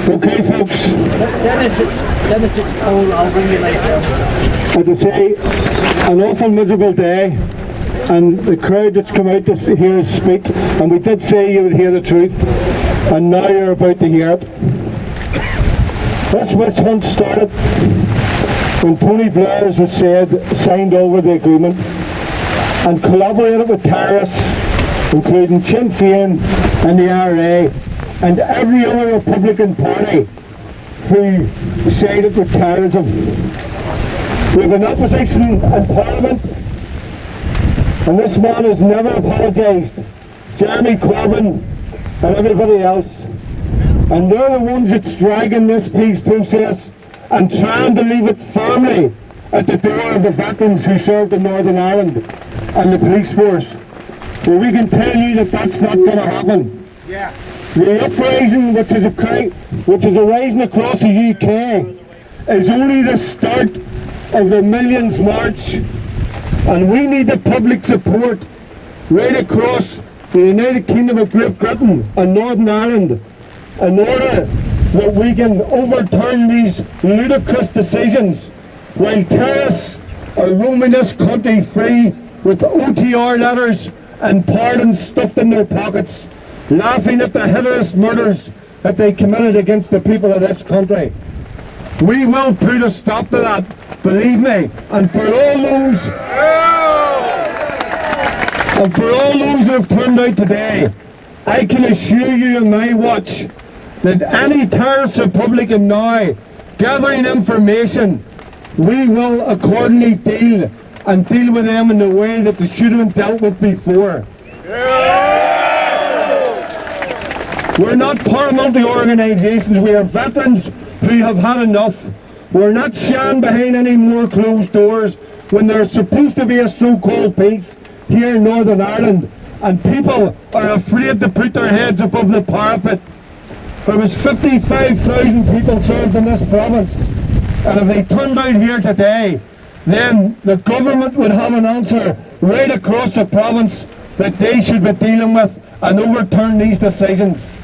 Okay, folks. Dennis, it's Paul. I'll bring you later. As I say, an awful miserable day, and the crowd that's come out to hear us speak, and we did say you would hear the truth, and now you're about to hear it. This witch hunt started when Tony Blair, as was said, signed over the agreement and collaborated with terrorists, including Sinn Féin and the IRA, and every other Republican party who sided with terrorism. We have an opposition in Parliament, and this man has never apologised. Jeremy Corbyn and everybody else. And they're the ones that's dragging this peace process and trying to leave it firmly at the door of the veterans who served in Northern Ireland and the police force. Well, we can tell you that that's not going to happen. Yeah. The uprising which is arising across the UK is only the start of the Millions March, and we need the public support right across the United Kingdom of Great Britain and Northern Ireland in order that we can overturn these ludicrous decisions while terrorists are roaming this country free with OTR letters and pardons stuffed in their pockets, laughing at the hideous murders that they committed against the people of this country. We will put a stop to that, believe me, and for all those that have turned out today, I can assure you on my watch that any terrorist Republican now gathering information, we will accordingly deal with them in the way that they should have been dealt with before. We're not paramilitary organisations, we are veterans who have had enough. We're not shying behind any more closed doors when there's supposed to be a so-called peace here in Northern Ireland, and people are afraid to put their heads above the parapet. There was 55,000 people served in this province, and if they turned out here today, then the government would have an answer right across the province that they should be dealing with and overturn these decisions.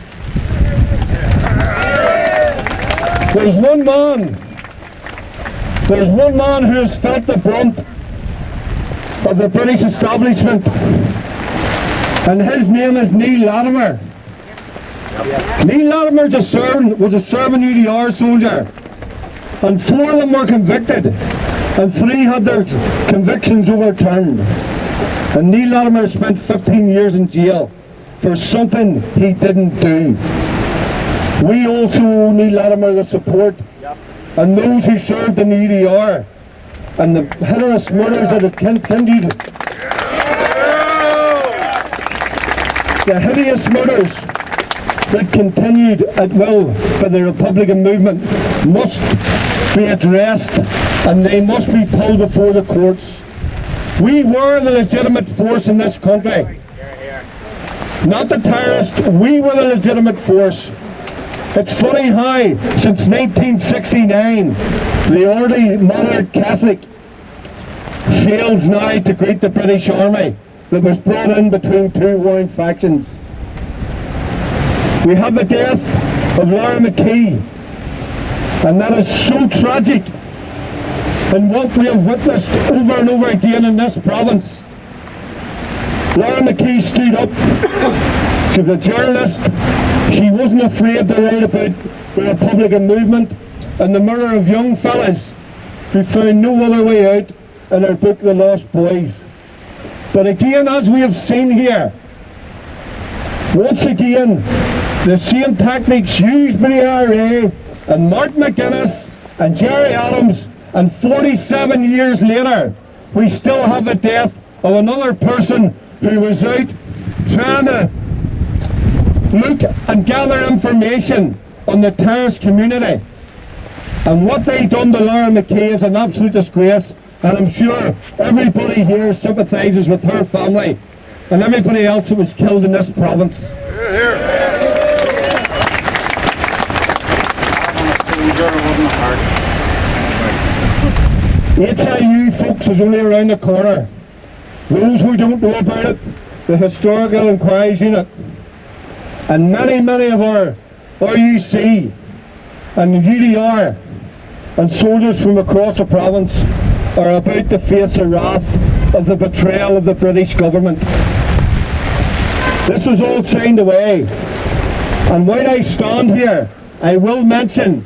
There's one man who has felt the brunt of the British establishment, and his name is Neil Latimer. Neil Latimer was a serving UDR soldier, and 4 of them were convicted, and 3 had their convictions overturned. And Neil Latimer spent 15 years in jail for something he didn't do. We also owe Neil Latimer the support, and those who served in the UDR, and the hideous murders that have continued. The hideous murders that continued at will by the Republican movement must be addressed, and they must be pulled before the courts. We were the legitimate force in this country. Not the terrorists, we were the legitimate force. It's funny how, since 1969, the orderly moderate Catholic fails now to greet the British Army that was brought in between 2 warring factions. We have the death of Laura McKee, and that is so tragic, and what we have witnessed over and over again in this province. Laura McKee stood up. She was a journalist. She wasn't afraid to write about the Republican movement and the murder of young fellas who found no other way out in her book, The Lost Boys. But again, as we have seen here, once again, the same tactics used by the IRA and Mark McGuinness and Jerry Adams, and 47 years later, we still have the death of another person who was out trying to look and gather information on the terrorist community. And what they done to Laura McKee is an absolute disgrace, and I'm sure everybody here sympathises with her family and everybody else that was killed in this province. HIU, folks, is only around the corner. Those who don't know about it, the Historical Inquiries Unit, and many of our RUC and the UDR and soldiers from across the province are about to face the wrath of the betrayal of the British government. This was all signed away, and while I stand here, I will mention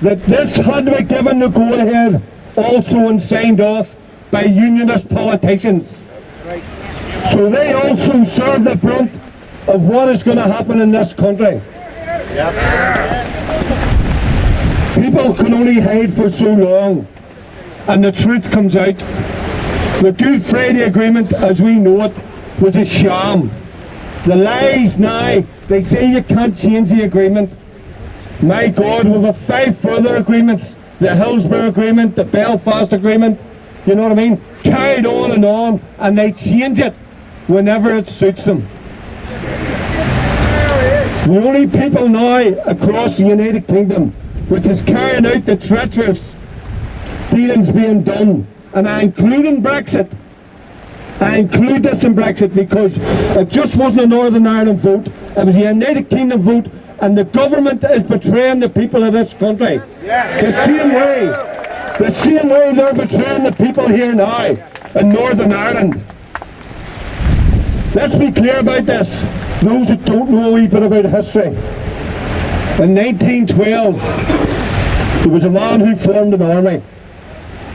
that this had to be given the go-ahead also and signed off by unionist politicians. So they also serve the brunt of what is going to happen in this country. People can only hide for so long, and the truth comes out. The Good Friday Agreement, as we know it, was a sham. The lies now, they say you can't change the agreement. My God, we've got 5 further agreements. The Hillsborough Agreement, the Belfast Agreement, you know what I mean? Carried on, and they change it whenever it suits them. The only people now across the United Kingdom which is carrying out the treacherous dealings being done, and I include in Brexit. I include this in Brexit because it just wasn't a Northern Ireland vote, it was a United Kingdom vote, and the government is betraying the people of this country. The same way they're betraying the people here now in Northern Ireland. Let's be clear about this, those who don't know a wee bit about history. In 1912, there was a man who formed an army,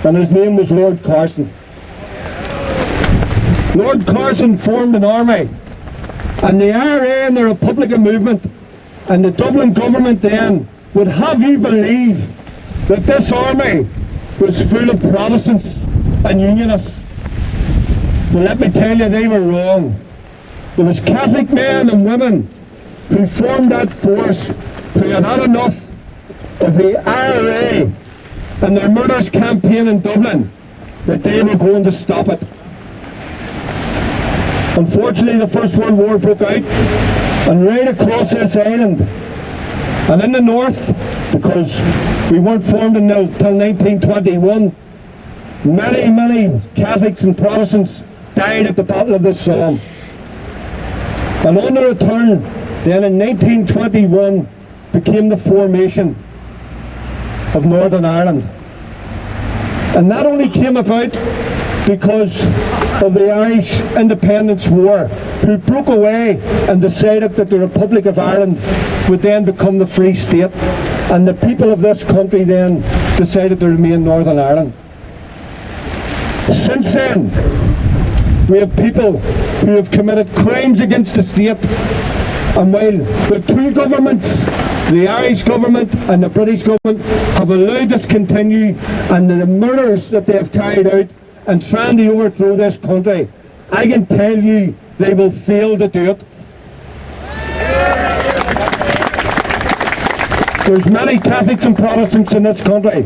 and his name was Lord Carson. Lord Carson formed an army, and the IRA and the Republican movement and the Dublin government then would have you believe that this army was full of Protestants and Unionists. But let me tell you, they were wrong. There was Catholic men and women who formed that force, who had had enough of the IRA and their murderous campaign in Dublin, that they were going to stop it. Unfortunately, the First World War broke out, and right across this island, and in the north, because we weren't formed until 1921, many Catholics and Protestants died at the Battle of the Somme. And on the return, then in 1921, became the formation of Northern Ireland. And that only came about because of the Irish Independence War, who broke away and decided that the Republic of Ireland would then become the Free State, and the people of this country then decided to remain Northern Ireland. Since then, we have people who have committed crimes against the state, and while the two governments, the Irish government and the British government, have allowed this continue, and the murders that they have carried out and trying to overthrow this country, I can tell you they will fail to do it. There's many Catholics and Protestants in this country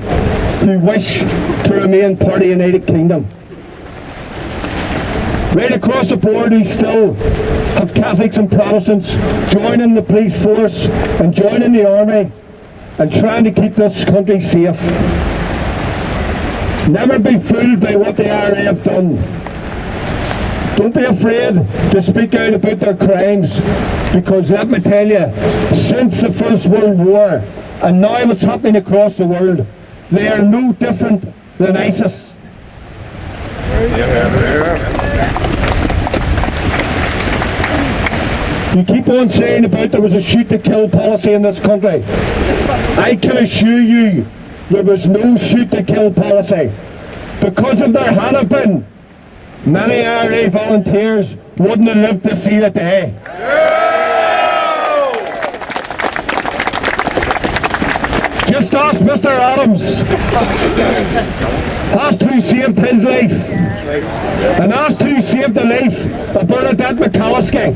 who wish to remain part of the United Kingdom. Right across the board, we still have Catholics and Protestants joining the police force and joining the army and trying to keep this country safe. Never be fooled by what the IRA have done. Don't be afraid to speak out about their crimes, because let me tell you, since the First World War and now what's happening across the world, they are no different than ISIS. You keep on saying about there was a shoot-to-kill policy in this country. I can assure you there was no shoot-to-kill policy. Because if there had been, many IRA volunteers wouldn't have lived to see the day. Just ask Mr. Adams. Ask who saved his life. And ask who saved the life of Bernadette McCalliskey.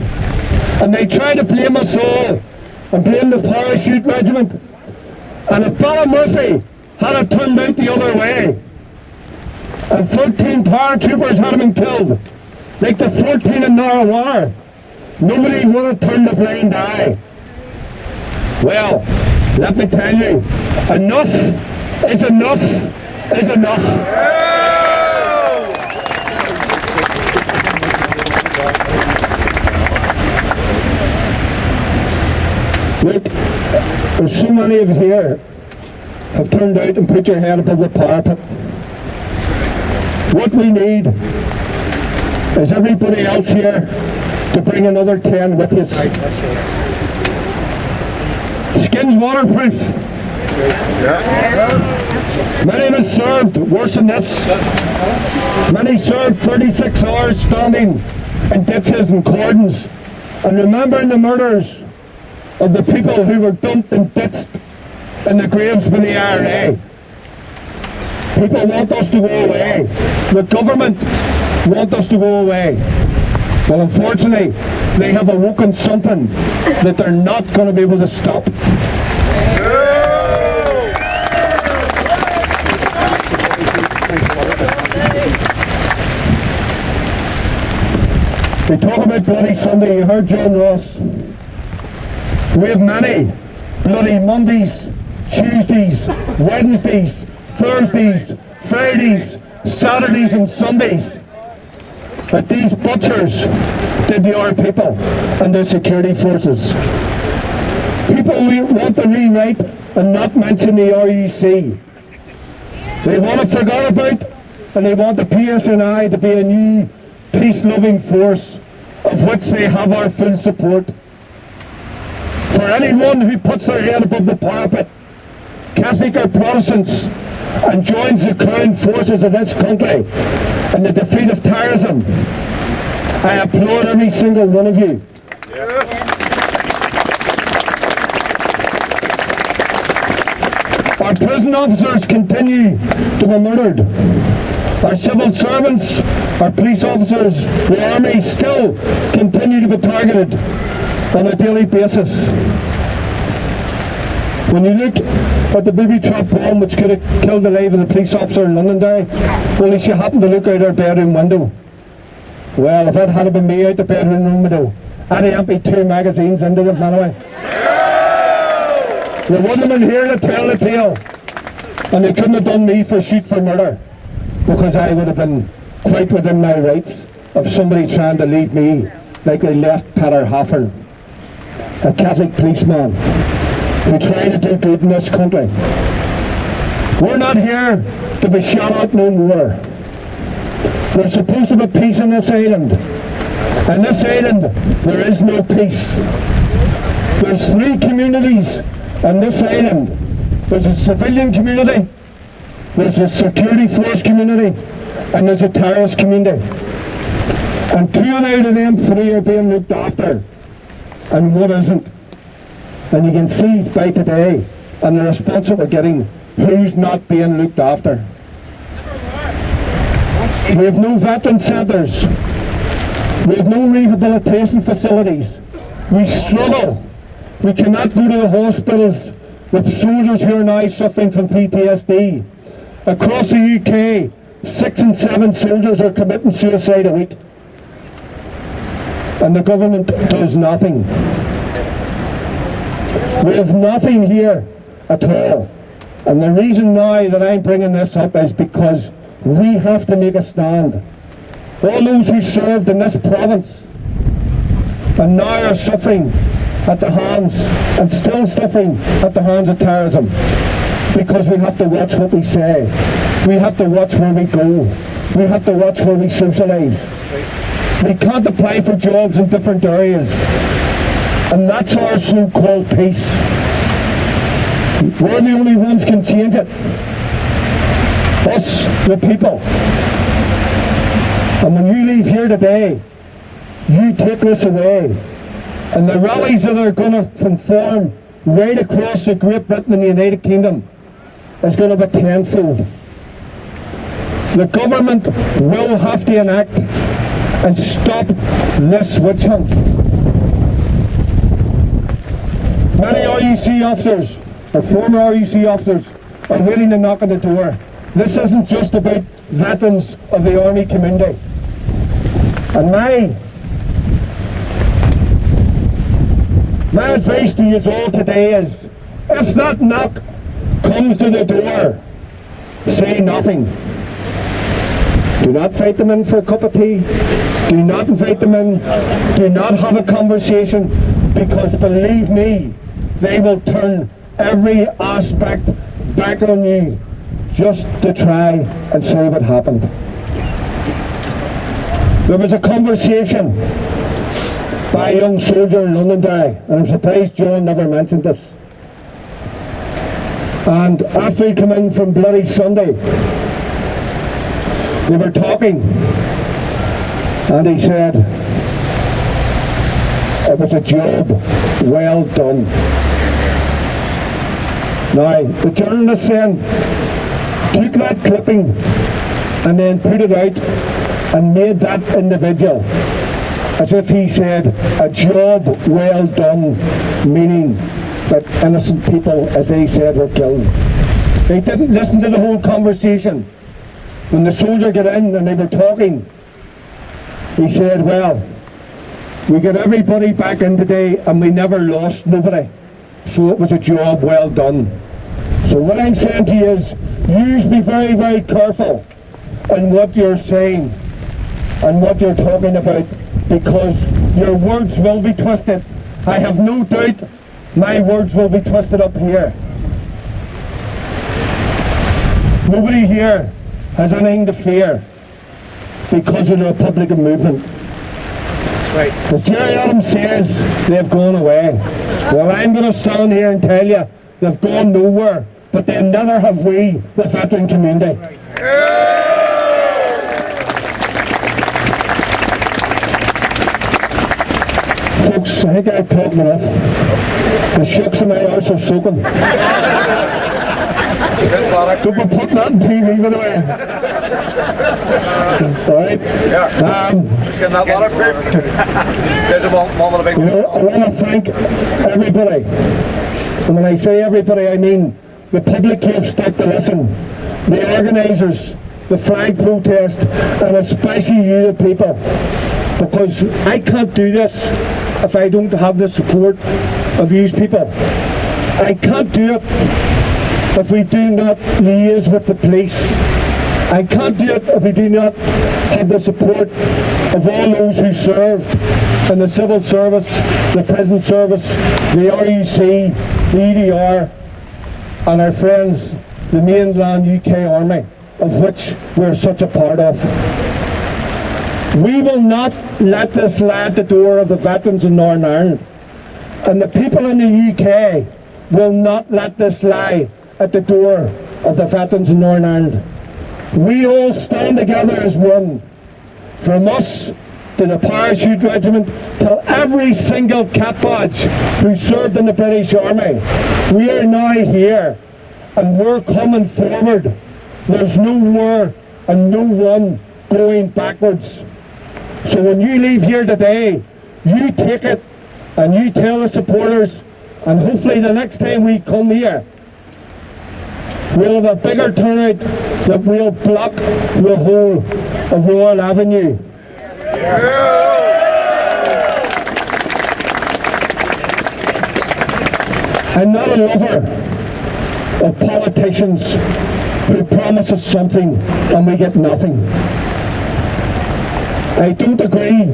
And they try to blame us all and blame the parachute regiment. And if Bala Murphy had it turned out the other way, and 13 paratroopers had been killed, like the 14 in Narrawar, nobody would have turned a blind eye. Well, let me tell you, enough is enough is enough. Look, there's so many of us here have turned out and put your head above the parapet. What we need is everybody else here to bring another 10 with you. Skin's waterproof. Many of us served worse than this. Many served 36 hours standing in ditches and cordons and remembering the murders of the people who were dumped and ditched in the graves by the IRA. People want us to go away. The government want us to go away. Well, unfortunately, they have awoken something that they're not going to be able to stop. We talk about Bloody Sunday. You heard John Ross. We have many Bloody Mondays, Tuesdays, Wednesdays, Thursdays, Fridays, Saturdays and Sundays that these butchers did to our people and their security forces. People want to rewrite and not mention the RUC. They want to forget about and they want the PSNI to be a new peace-loving force of which they have our full support. For anyone who puts their head above the parapet, Catholic or Protestants, and joins the crown forces of this country in the defeat of terrorism, I applaud every single one of you. Our prison officers continue to be murdered. Our civil servants, our police officers, the army still continue to be targeted on a daily basis. When you look at the booby trap bomb which could have killed the life of the police officer in Londonderry, only she happened to look out her bedroom window. Well, if it had been me out the bedroom window, I'd have emptied 2 magazines into them anyway. There wouldn't have been here to tell the tale, and they couldn't have done me for shoot for murder, because I would have been quite within my rights of somebody trying to leave me like they left Peter Haffern, a Catholic policeman who tried to do good in this country. We're not here to be shot at no more. There's supposed to be peace on this island. On this island, there is no peace. There's 3 communities on this island. There's a civilian community, there's a security force community, and there's a terrorist community. And 2 out of them 3 are being looked after, and 1 isn't. And you can see by today, and the response that we're getting, who's not being looked after. We have no veteran centres. We have no rehabilitation facilities. We struggle. We cannot go to the hospitals with soldiers who are now suffering from PTSD. Across the UK, 6 and 7 soldiers are committing suicide a week. And the government does nothing. We have nothing here at all. And the reason now that I'm bringing this up is because we have to make a stand. All those who served in this province and now are suffering at the hands, and still suffering at the hands of terrorism, because we have to watch what we say. We have to watch where we go. We have to watch where we socialise. We can't apply for jobs in different areas. And that's our so-called peace. We're the only ones who can change it. Us, the people. And when you leave here today, you take this away. And the rallies that are going to conform right across the Great Britain and the United Kingdom is going to be tenfold. The government will have to enact and stop this witch hunt. Many RUC officers, or former RUC officers, are waiting to knock on the door. This isn't just about veterans of the army community. And my advice to you all today is, if that knock comes to the door, say nothing. Do not invite them in for a cup of tea. Do not invite them in. Do not have a conversation, because believe me, they will turn every aspect back on you just to try and see what happened. There was a conversation by a young soldier in Londonderry, and I'm surprised John never mentioned this. And after he came in from Bloody Sunday, they were talking, and he said it was a job well done. Now, the journalist then took that clipping and then put it out and made that individual as if he said a job well done, meaning that innocent people, as he said, were killed. They didn't listen to the whole conversation. When the soldier got in and they were talking, he said, well, we got everybody back in today and we never lost nobody. So it was a job well done. So what I'm saying to you is, you be very, very careful in what you're saying and what you're talking about, because your words will be twisted. I have no doubt my words will be twisted up here. Nobody here has anything to fear because of the Republican movement. That's right. As Jerry Adams says, they've gone away. Well, I'm going to stand here and tell you they've gone nowhere, but then neither have we, the veteran community. Folks, I think I've talked enough. The shucks in my arse are soaking. Don't be putting that on TV, by the way. Alright? Yeah. Just getting that waterproof. There's a moment of big. You know, I want to thank everybody. And when I say everybody, I mean the public who have stuck to listen, the organisers, the flag protest, and especially you, the people. Because I can't do this if I don't have the support of you people. I can't do it if we do not liaise with the police. I can't do it if we do not have the support of all those who served in the civil service, the prison service, the RUC, the EDR, and our friends, the mainland UK Army, of which we're such a part of. We will not let this lie at the door of the veterans in Northern Ireland. And the people in the UK will not let this lie at the door of the veterans in Northern Ireland. We all stand together as one. From us to the parachute regiment, till every single cat badge who served in the British Army. We are now here and we're coming forward. There's nowhere and no one going backwards. So when you leave here today, you take it and you tell the supporters, and hopefully the next time we come here, we'll have a bigger turnout that we'll block the whole of Royal Avenue. I'm not a lover of politicians who promise us something and we get nothing. I don't agree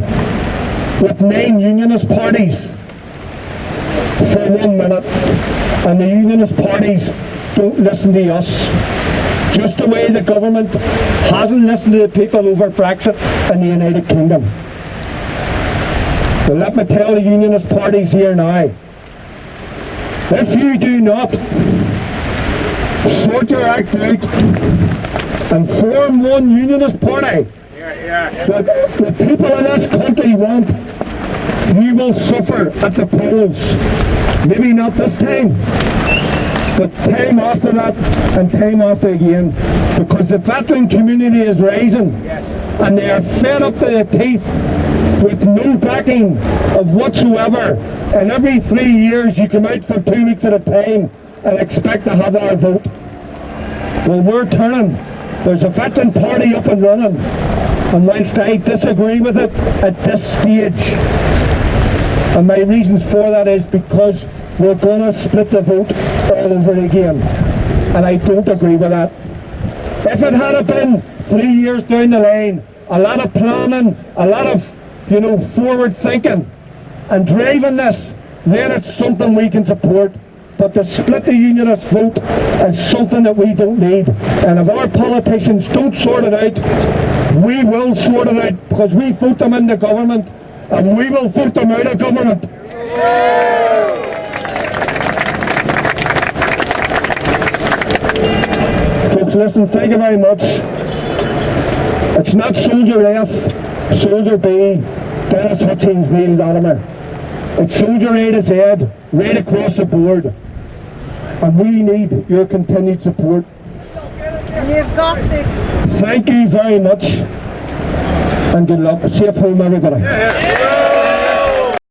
with 9 unionist parties for 1 minute, and the unionist parties don't listen to us. Just the way the government hasn't listened to the people over Brexit in the United Kingdom. So let me tell the unionist parties here now, if you do not sort your act out and form one unionist party that the people of this country want, you will suffer at the polls. Maybe not this time, but time after that and time after again, because the veteran community is rising and they are fed up to the teeth with no backing of whatsoever, and every 3 years you come out for 2 weeks at a time and expect to have our vote. Well, we're turning. There's a veteran party up and running, and whilst I disagree with it at this stage, and my reasons for that is because we're going to split the vote all over again, and I don't agree with that. If it had been 3 years down the line, a lot of planning, a lot of forward thinking and driving this, then it's something we can support. but to split the unionist vote is something that we don't need. And if our politicians don't sort it out, we will sort it out, because we vote them into government and we will vote them out of government. Folks, listen, thank you very much. It's not Soldier F, Soldier B, Dennis Hutchins, Neil Latimer. It's Soldier A to Z, right across the board. And we need your continued support. You've got it. Thank you very much. And good luck. Safe home, everybody.